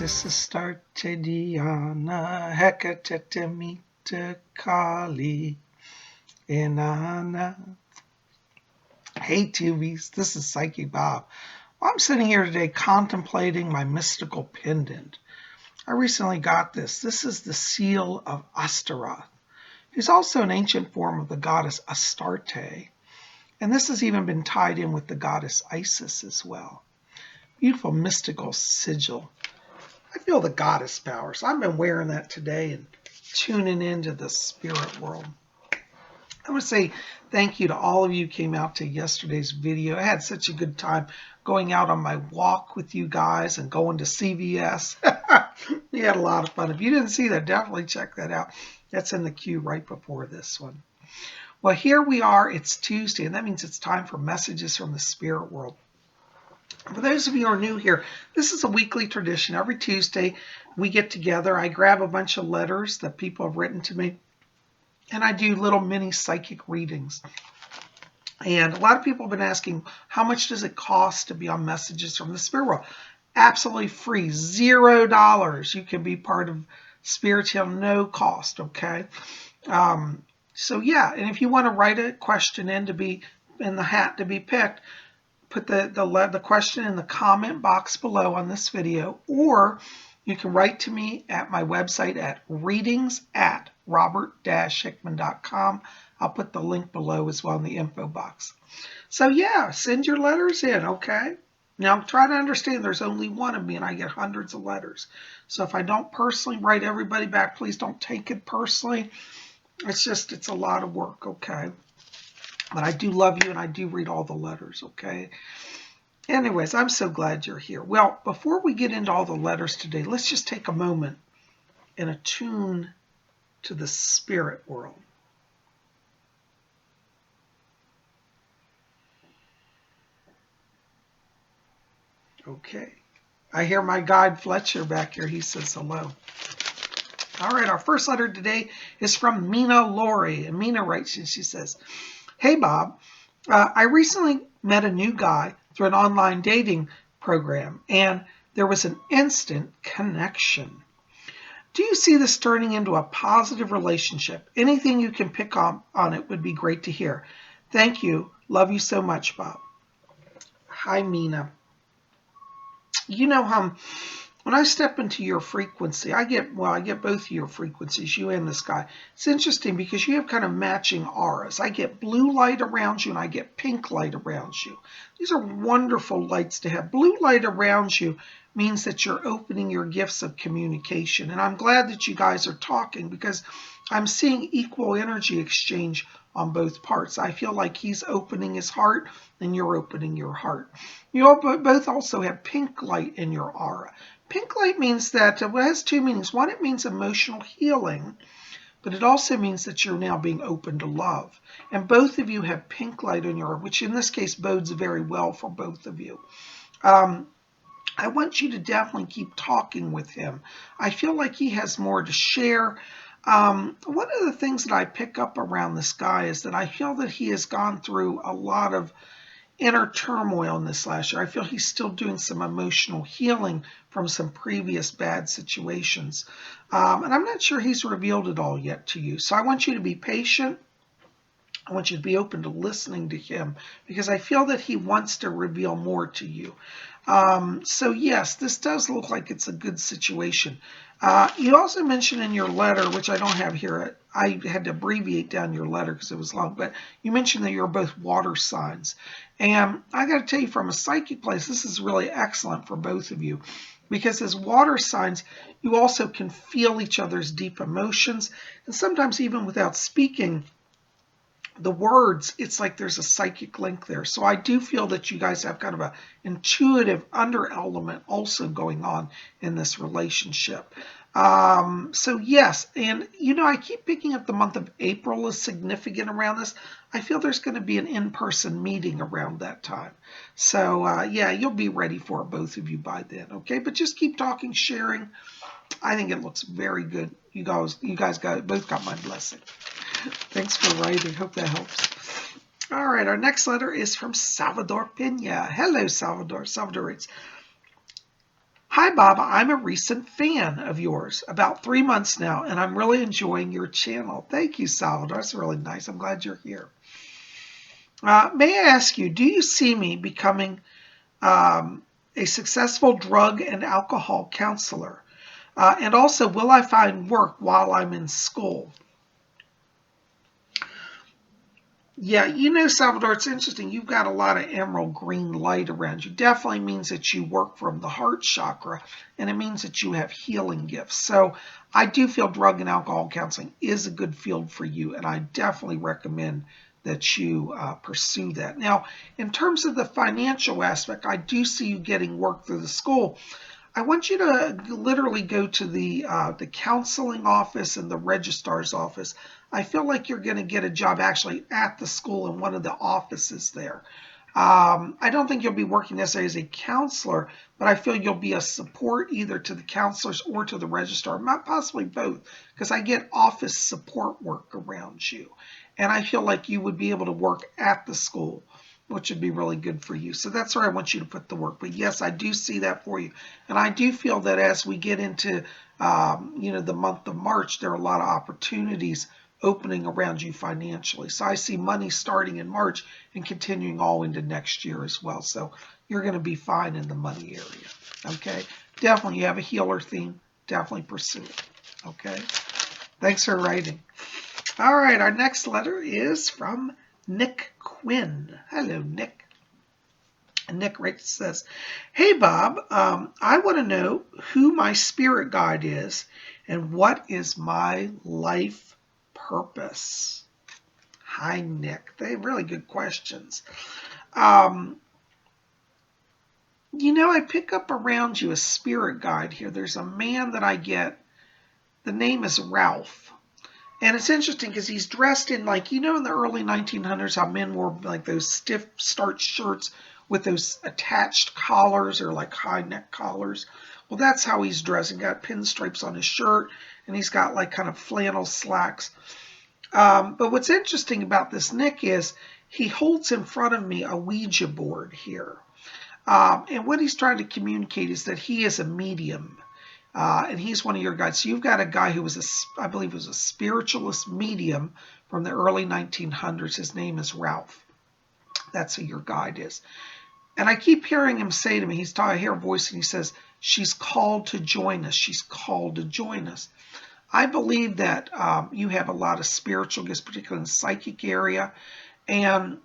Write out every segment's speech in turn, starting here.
Diana Hekatetemita Kali Inanna. Hey Tubies, this is Psychic Bob. Well, I'm sitting here today contemplating my mystical pendant. I recently got this. This is the seal of Astaroth, who's also an ancient form of the goddess Astarte. And this has even been tied in with the goddess Isis as well. Beautiful mystical sigil. I feel the goddess power, so I've been wearing that today and tuning into the spirit world. I want to say thank you to all of you who came out to yesterday's video. I had such a good time going out on my walk with you guys and going to CVS. We had a lot of fun. If you didn't see that, definitely check that out. That's in the queue right before this one. Well, here we are. It's Tuesday, and that means it's time for messages from the spirit world. For those of you who are new here, this is a weekly tradition. Every Tuesday, we get together. I grab a bunch of letters that people have written to me, and I do little mini psychic readings. And a lot of people have been asking, how much does it cost to be on Messages from the Spirit World? Absolutely free, $0. You can be part of Spirit Hill, no cost, okay? So yeah, and if you want to write a question in to be in the hat to be picked, put the question in the comment box below on this video, or you can write to me at my website at readings@robert-hickman.com. I'll put the link below as well in the info box. So yeah, send your letters in, okay? Now try to understand there's only one of me and I get hundreds of letters. So if I don't personally write everybody back, please don't take it personally. It's a lot of work, okay? But I do love you and I do read all the letters, okay? Anyways, I'm so glad you're here. Well, before we get into all the letters today, let's just take a moment and attune to the spirit world. Okay. I hear my guide Fletcher back here. He says hello. All right, our first letter today is from Mina Laurie. And Mina writes, and she says, "Hey, Bob, I recently met a new guy through an online dating program, and there was an instant connection. Do you see this turning into a positive relationship? Anything you can pick on it would be great to hear. Thank you. Love you so much, Bob." Hi, Mina. You know, when I step into your frequency, I get both of your frequencies, you and this guy. It's interesting because you have kind of matching auras. I get blue light around you and I get pink light around you. These are wonderful lights to have. Blue light around you means that you're opening your gifts of communication. And I'm glad that you guys are talking because I'm seeing equal energy exchange on both parts. I feel like he's opening his heart and you're opening your heart. You both also have pink light in your aura. Pink light means that, it has two meanings. One, it means emotional healing, but it also means that you're now being open to love. And both of you have pink light in your aura, which in this case bodes very well for both of you. I want you to definitely keep talking with him. I feel like he has more to share. One of the things that I pick up around this guy is that I feel that he has gone through a lot of inner turmoil in this last year. I feel he's still doing some emotional healing from some previous bad situations. And I'm not sure he's revealed it all yet to you. So I want you to be patient. I want you to be open to listening to him because I feel that he wants to reveal more to you. So yes, this does look like it's a good situation. You also mentioned in your letter, which I don't have here, I had to abbreviate down your letter because it was long, but you mentioned that you're both water signs. And I got to tell you, from a psychic place, this is really excellent for both of you because as water signs, you also can feel each other's deep emotions. And sometimes even without speaking the words, it's like there's a psychic link there. So I do feel that you guys have kind of a intuitive under element also going on in this relationship. So yes, and you know, I keep picking up the month of April is significant around this. I feel there's going to be an in-person meeting around that time. So yeah, you'll be ready for it, both of you, by then, okay? But just keep talking, sharing. I think it looks very good. You guys both got my blessing. Thanks for writing. Hope that helps. All right, our next letter is from Salvador Pena. Hello, Salvador. Salvador writes, Hi, Bob. I'm a recent fan of yours, about 3 months now, and I'm really enjoying your channel. Thank you, Salvador. That's really nice. I'm glad you're here. May I ask you, do you see me becoming a successful drug and alcohol counselor? And also, will I find work while I'm in school? Yeah, Salvador, it's interesting. You've got a lot of emerald green light around you. Definitely means that you work from the heart chakra, and it means that you have healing gifts. So I do feel drug and alcohol counseling is a good field for you, and I definitely recommend that you pursue that. Now, in terms of the financial aspect, I do see you getting work through the school. I want you to literally go to the counseling office and the registrar's office. I feel like you're going to get a job actually at the school in one of the offices there. I don't think you'll be working necessarily as a counselor, but I feel you'll be a support either to the counselors or to the registrar, possibly both, because I get office support work around you. And I feel like you would be able to work at the school, which would be really good for you. So that's where I want you to put the work. But yes, I do see that for you. And I do feel that as we get into, the month of March, there are a lot of opportunities opening around you financially. So I see money starting in March and continuing all into next year as well. So you're going to be fine in the money area. Okay. Definitely, you have a healer theme. Definitely pursue it. Okay. Thanks for writing. All right. Our next letter is from Nick Quinn. Hello, Nick. And Nick writes, says, "Hey, Bob, I want to know who my spirit guide is and what is my life purpose." Hi, Nick. They're really good questions. I pick up around you a spirit guide here. There's a man that I get. The name is Ralph. And it's interesting because he's dressed in in the early 1900s, how men wore like those stiff starched shirts with those attached collars or like high neck collars. Well, that's how he's dressed. He's got pinstripes on his shirt and he's got like kind of flannel slacks. But what's interesting about this Nick is he holds in front of me a Ouija board here. And what he's trying to communicate is that he is a medium. And he's one of your guides. So you've got a guy who was, I believe, was a spiritualist medium from the early 1900s. His name is Ralph. That's who your guide is. And I keep hearing him say to me, I hear a voice and he says, "She's called to join us. She's called to join us." I believe that you have a lot of spiritual gifts, particularly in the psychic area. And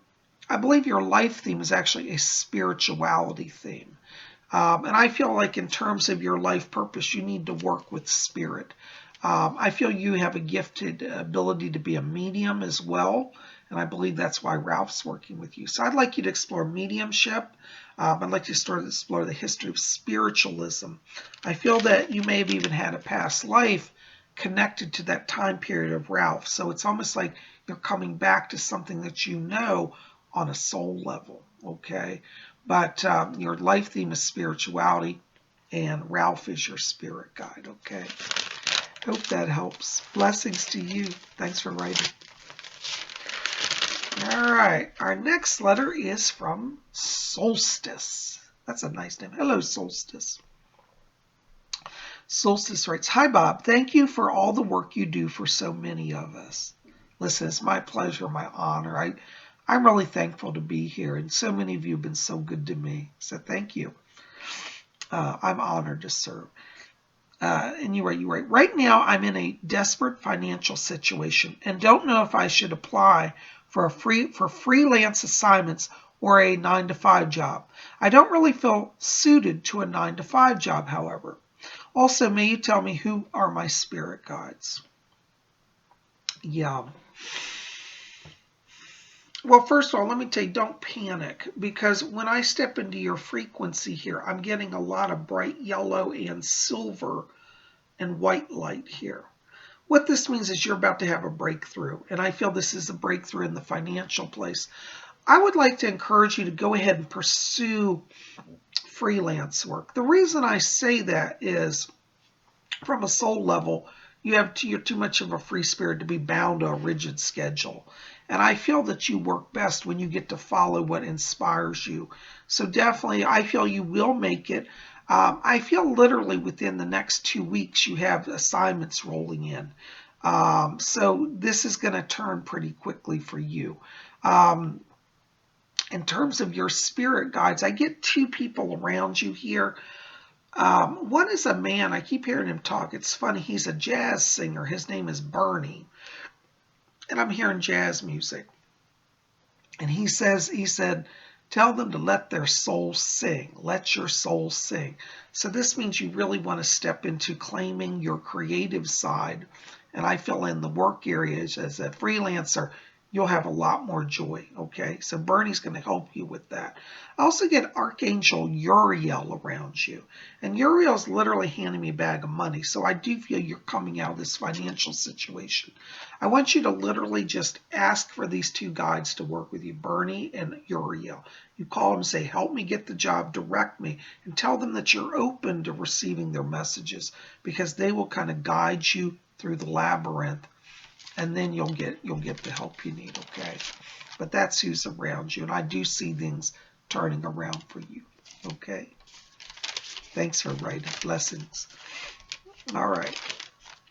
I believe your life theme is actually a spirituality theme. And I feel like in terms of your life purpose, you need to work with spirit. I feel you have a gifted ability to be a medium as well. And I believe that's why Ralph's working with you. So I'd like you to explore mediumship. I'd like you to explore the history of spiritualism. I feel that you may have even had a past life connected to that time period of Ralph. So it's almost like you're coming back to something that you know on a soul level. Okay. But your life theme is spirituality, and Ralph is your spirit guide, okay? Hope that helps. Blessings to you. Thanks for writing. All right. Our next letter is from Solstice. That's a nice name. Hello, Solstice. Solstice writes, "Hi, Bob. Thank you for all the work you do for so many of us." Listen, it's my pleasure, my honor. I'm really thankful to be here, and so many of you have been so good to me. So thank you. I'm honored to serve. And you're right. Right now, I'm in a desperate financial situation and don't know if I should apply for freelance assignments or a 9-to-5 job. I don't really feel suited to a 9-to-5 job, however. Also, may you tell me who are my spirit guides? Yeah. Well, first of all, let me tell you, don't panic, because when I step into your frequency here, I'm getting a lot of bright yellow and silver and white light here. What this means is you're about to have a breakthrough, and I feel this is a breakthrough in the financial place. I would like to encourage you to go ahead and pursue freelance work. The reason I say that is from a soul level, you're too much of a free spirit to be bound to a rigid schedule. And I feel that you work best when you get to follow what inspires you. So definitely, I feel you will make it. I feel literally within the next 2 weeks you have assignments rolling in. So this is going to turn pretty quickly for you. In terms of your spirit guides, I get 2 people around you here. One is a man. I keep hearing him talk. It's funny. He's a jazz singer. His name is Bernie. And I'm hearing jazz music. And he said, tell them to let their soul sing. Let your soul sing. So this means you really want to step into claiming your creative side. And I feel in the work areas as a freelancer, you'll have a lot more joy. Okay, so Bernie's going to help you with that. I also get Archangel Uriel around you. And Uriel's literally handing me a bag of money. So I do feel you're coming out of this financial situation. I want you to literally just ask for these 2 guides to work with you, Bernie and Uriel. You call them and say, help me get the job, direct me, and tell them that you're open to receiving their messages, because they will kind of guide you through the labyrinth, and then you'll get the help you need, okay? But that's who's around you, and I do see things turning around for you, okay? Thanks for writing. Blessings. All right.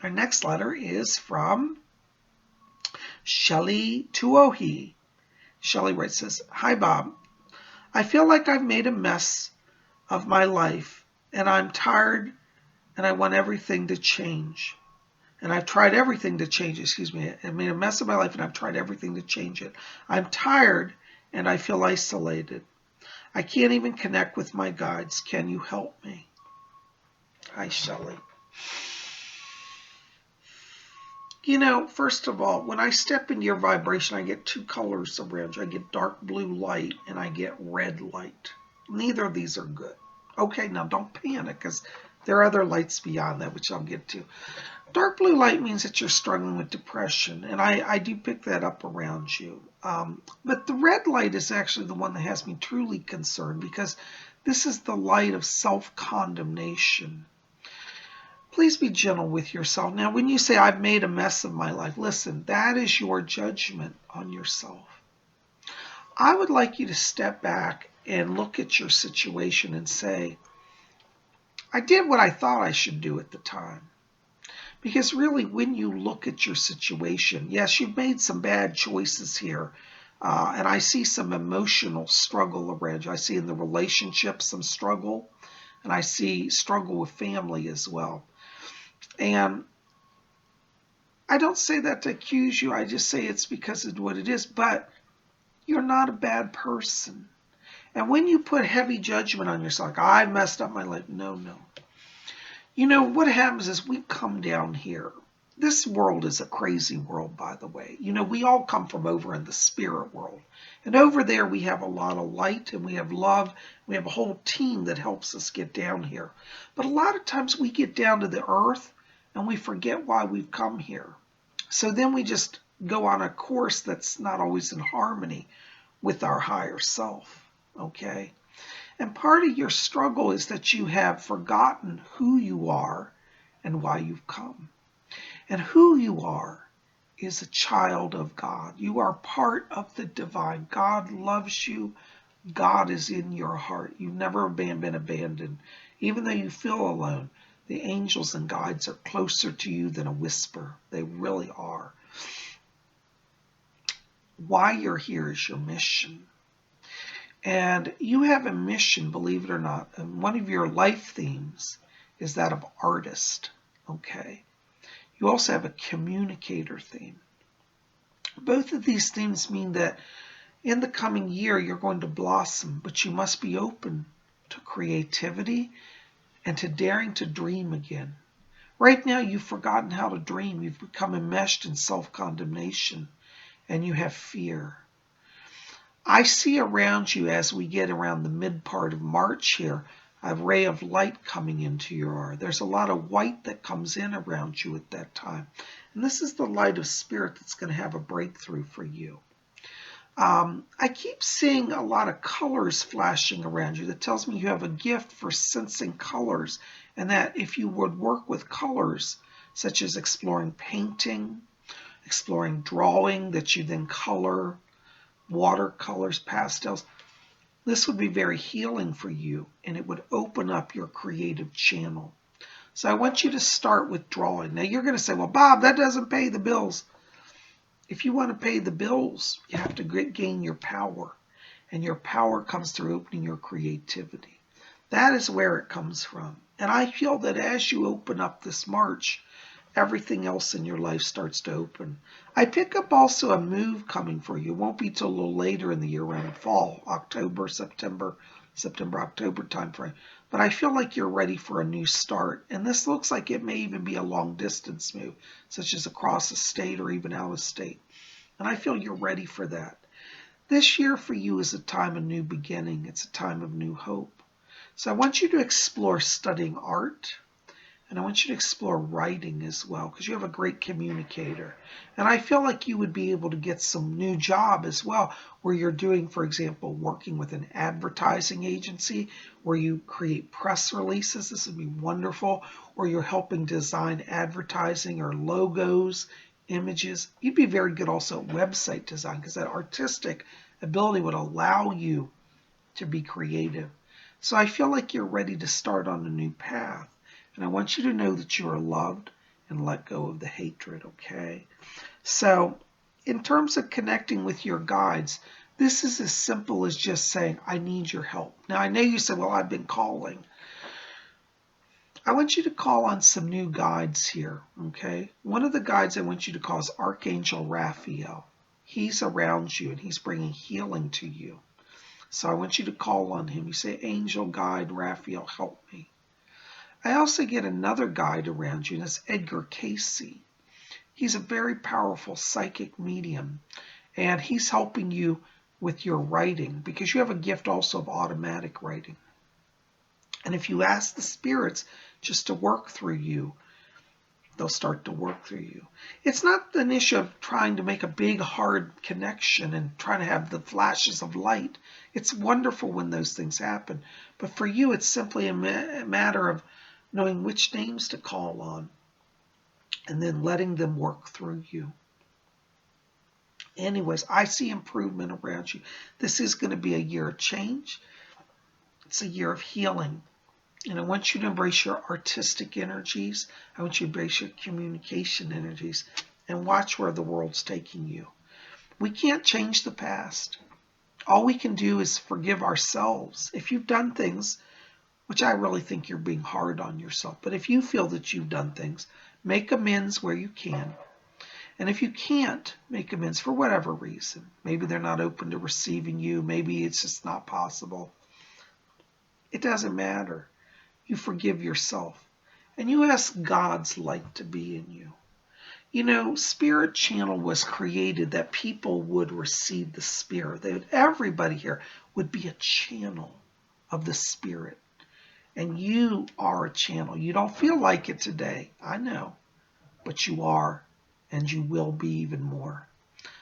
Our next letter is from Shelley Tuohi. Shelley writes this, hi, Bob. I feel like I've made a mess of my life, and I'm tired, and I want everything to change. And I've tried everything to change, I made a mess of my life, and I've tried everything to change it. I'm tired, and I feel isolated. I can't even connect with my guides. Can you help me? Hi, Shelley. You know, first of all, when I step into your vibration, I get 2 colors around you. I get dark blue light, and I get red light. Neither of these are good. Okay, now don't panic, because there are other lights beyond that, which I'll get to. Dark blue light means that you're struggling with depression, and I do pick that up around you. But the red light is actually the one that has me truly concerned, because this is the light of self-condemnation. Please be gentle with yourself. Now, when you say, I've made a mess of my life, listen, that is your judgment on yourself. I would like you to step back and look at your situation and say, I did what I thought I should do at the time. Because really, when you look at your situation, yes, you've made some bad choices here. And I see some emotional struggle around you. I see in the relationship some struggle. And I see struggle with family as well. And I don't say that to accuse you. I just say it's because of what it is. But you're not a bad person. And when you put heavy judgment on yourself, like, I messed up my life. No. You know, what happens is we come down here. This world is a crazy world, by the way. You know, we all come from over in the spirit world. And over there we have a lot of light, and we have love. We have a whole team that helps us get down here. But a lot of times we get down to the earth and we forget why we've come here. So then we just go on a course that's not always in harmony with our higher self, okay? And part of your struggle is that you have forgotten who you are and why you've come. And who you are is a child of God. You are part of the divine. God loves you. God is in your heart. You've never been abandoned. Even though you feel alone, the angels and guides are closer to you than a whisper. They really are. Why you're here is your mission. And you have a mission, believe it or not. And one of your life themes is that of artist, okay? You also have a communicator theme. Both of these themes mean that in the coming year, you're going to blossom, but you must be open to creativity and to daring to dream again. Right now, you've forgotten how to dream. You've become enmeshed in self-condemnation, and you have fear. I see around you, as we get around the mid part of March here, a ray of light coming into your aura. There's a lot of white that comes in around you at that time. And this is the light of spirit that's going to have a breakthrough for you. I keep seeing a lot of colors flashing around you. That tells me you have a gift for sensing colors, and that if you would work with colors, such as exploring painting, exploring drawing that you then color, watercolors, pastels. This would be very healing for you, and it would open up your creative channel. So I want you to start with drawing. Now you're going to say, well, Bob, that doesn't pay the bills. If you want to pay the bills, you have to gain your power. And your power comes through opening your creativity. That is where it comes from. And I feel that as you open up this March, everything else in your life starts to open. I pick up also a move coming for you. It won't be till a little later in the year, around fall, September, October timeframe. But I feel like you're ready for a new start. And this looks like it may even be a long distance move, such as across a state or even out of state. And I feel you're ready for that. This year for you is a time of new beginning. It's a time of new hope. So I want you to explore studying art. And I want you to explore writing as well, because you have a great communicator. And I feel like you would be able to get some new job as well, where you're doing, for example, working with an advertising agency, where you create press releases. This would be wonderful. Or you're helping design advertising or logos, images. You'd be very good also at website design, because that artistic ability would allow you to be creative. So I feel like you're ready to start on a new path. And I want you to know that you are loved and let go of the hatred, okay? So in terms of connecting with your guides, this is as simple as just saying, I need your help. Now, I know you said, well, I've been calling. I want you to call on some new guides here, okay? One of the guides I want you to call is Archangel Raphael. He's around you, and he's bringing healing to you. So I want you to call on him. You say, Angel Guide Raphael, help me. I also get another guide around you, and that's Edgar Casey. He's a very powerful psychic medium, and he's helping you with your writing, because you have a gift also of automatic writing. And if you ask the spirits just to work through you, they'll start to work through you. It's not an issue of trying to make a big, hard connection and trying to have the flashes of light. It's wonderful when those things happen. But for you, it's simply a matter of knowing which names to call on, and then letting them work through you. Anyways, I see improvement around you. This is going to be a year of change. It's a year of healing. And I want you to embrace your artistic energies. I want you to embrace your communication energies, and watch where the world's taking you. We can't change the past. All we can do is forgive ourselves. If you've done things, which I really think you're being hard on yourself. But if you feel that you've done things, make amends where you can. And if you can't make amends for whatever reason, maybe they're not open to receiving you, maybe it's just not possible, it doesn't matter. You forgive yourself, and you ask God's light to be in you. You know, Spirit Channel was created that people would receive the Spirit. Everybody here would be a channel of the Spirit. And you are a channel. You don't feel like it today, I know, but you are, and you will be even more.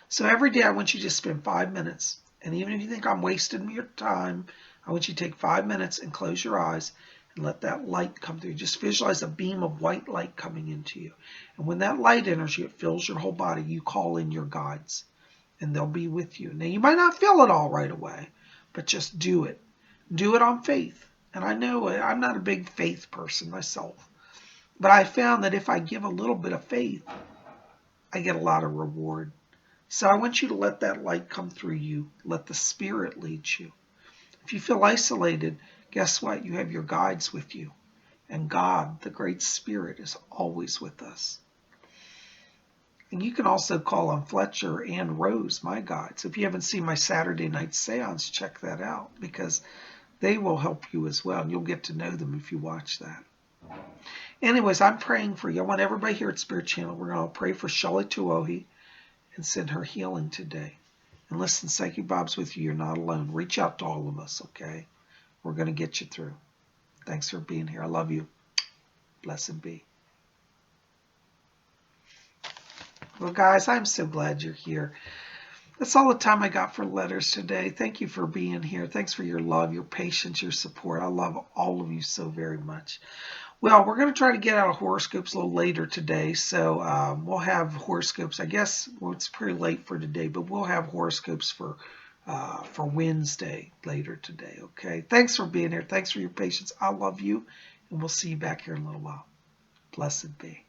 So every day I want you to spend 5 minutes, and even if you think I'm wasting your time, I want you to take 5 minutes and close your eyes and let that light come through. Just visualize a beam of white light coming into you. And when that light enters you, it fills your whole body. You call in your guides, and they'll be with you. Now, you might not feel it all right away, but just do it. Do it on faith. And I know I'm not a big faith person myself, but I found that if I give a little bit of faith, I get a lot of reward. So I want you to let that light come through you. Let the Spirit lead you. If you feel isolated, guess what? You have your guides with you. And God, the Great Spirit, is always with us. And you can also call on Fletcher and Rose, my guides. If you haven't seen my Saturday night seance, check that out, because they will help you as well, and you'll get to know them if you watch that. Anyways, I'm praying for you. I want everybody here at Spirit Channel, we're going to pray for Shelley Tuohi and send her healing today. And listen, Psychic Bob's with you. You're not alone. Reach out to all of us, okay? We're going to get you through. Thanks for being here. I love you. Blessed be. Well, guys, I'm so glad you're here. That's all the time I got for letters today. Thank you for being here. Thanks for your love, your patience, your support. I love all of you so very much. Well, we're going to try to get out of horoscopes a little later today. So we'll have horoscopes, I guess, well, it's pretty late for today, but we'll have horoscopes for for Wednesday later today. Okay. Thanks for being here. Thanks for your patience. I love you. And we'll see you back here in a little while. Blessed be.